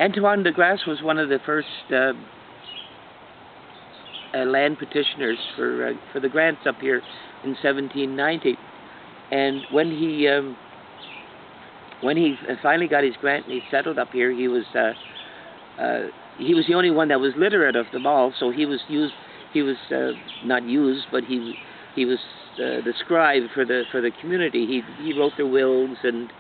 Antoine DeGrasse was one of the first land petitioners for the grants up here in 1790. And when he finally got his grant and he settled up here, he was the only one that was literate of them all. So he was used. He was not used, but he was the scribe for the community. He wrote the wills and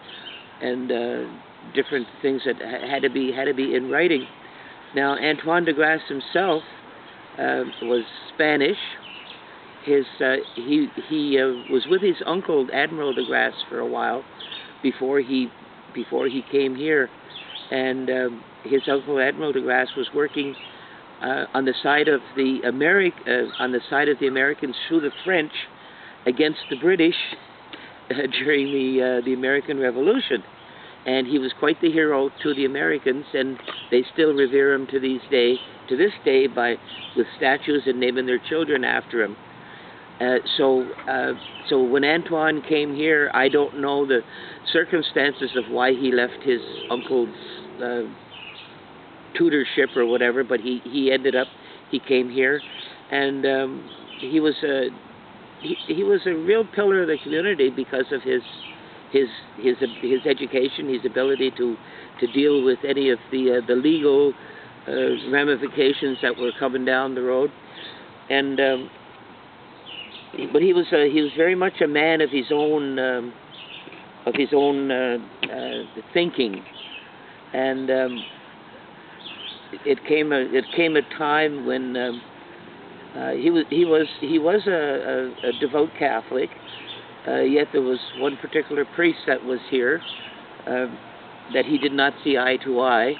different things that had to be in writing. Now Antoine DeGrasse himself was Spanish. He was with his uncle Admiral DeGrasse for a while before he came here, and his uncle Admiral DeGrasse was working on the side of the Americans through the French against the British during the American Revolution, and he was quite the hero to the Americans, and they still revere him to this day with statues and naming their children after him. So when Antoine came here, I don't know the circumstances of why he left his uncle's tutorship or whatever, but he came here, and he was a real pillar of the community because of his education, his ability to deal with any of the legal ramifications that were coming down the road, and but he was very much a man of his own thinking, and it came a time when he was a devout Catholic, yet there was one particular priest that was here that he did not see eye to eye.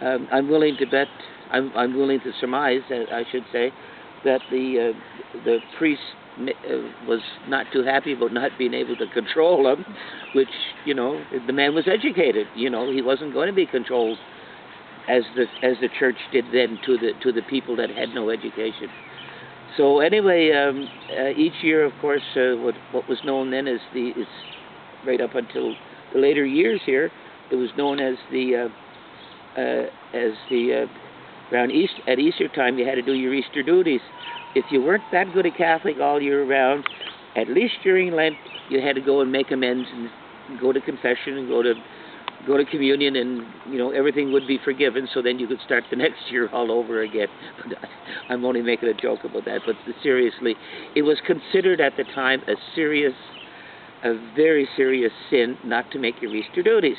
I'm willing to surmise, I should say, that the priest was not too happy about not being able to control him, which, the man was educated. He wasn't going to be controlled as the church did then to the people that had no education. So anyway, each year, of course, what was known then is right up until the later years here, it was known as around at Easter time, you had to do your Easter duties. If you weren't that good a Catholic all year round, at least during Lent, you had to go and make amends and go to confession and go to communion, and everything would be forgiven. So then you could start the next year all over again. I'm only making a joke about that, but seriously, it was considered at the time a very serious sin not to make your Easter duties.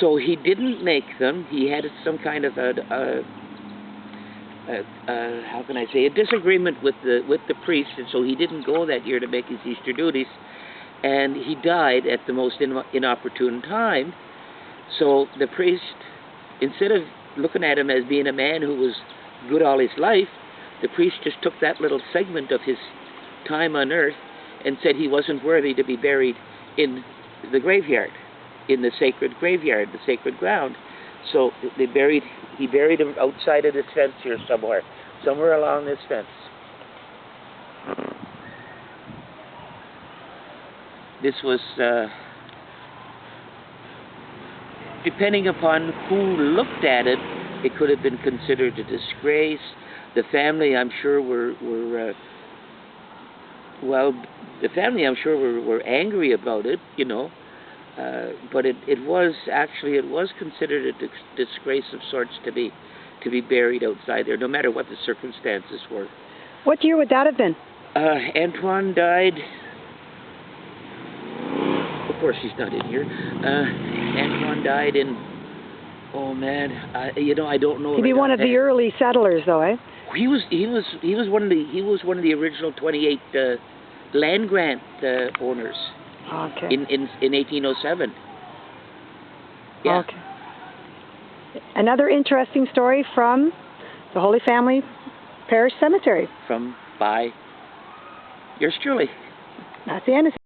So he didn't make them. He had some kind of how can I say, a disagreement with the priest, and so he didn't go that year to make his Easter duties, and he died at the most inopportune time. So the priest, instead of looking at him as being a man who was good all his life, the priest just took that little segment of his time on earth and said he wasn't worthy to be buried in the graveyard, in the sacred graveyard, the sacred ground. So he buried him outside of this fence here somewhere along this fence. This was, depending upon who looked at it, it could have been considered a disgrace. The family, I'm sure, were angry about it, but it was considered a disgrace of sorts to be buried outside there, no matter what the circumstances were. What year would that have been? Antoine died. Of course, he's not in here. Antoine died in. Oh man, I don't know. He'd be one of the early settlers, though, eh? He was one of the original 28 land grant owners. Okay. In 1807. Yeah. Okay. Another interesting story from the Holy Family Parish Cemetery. By yours truly. Patsy Hennessy.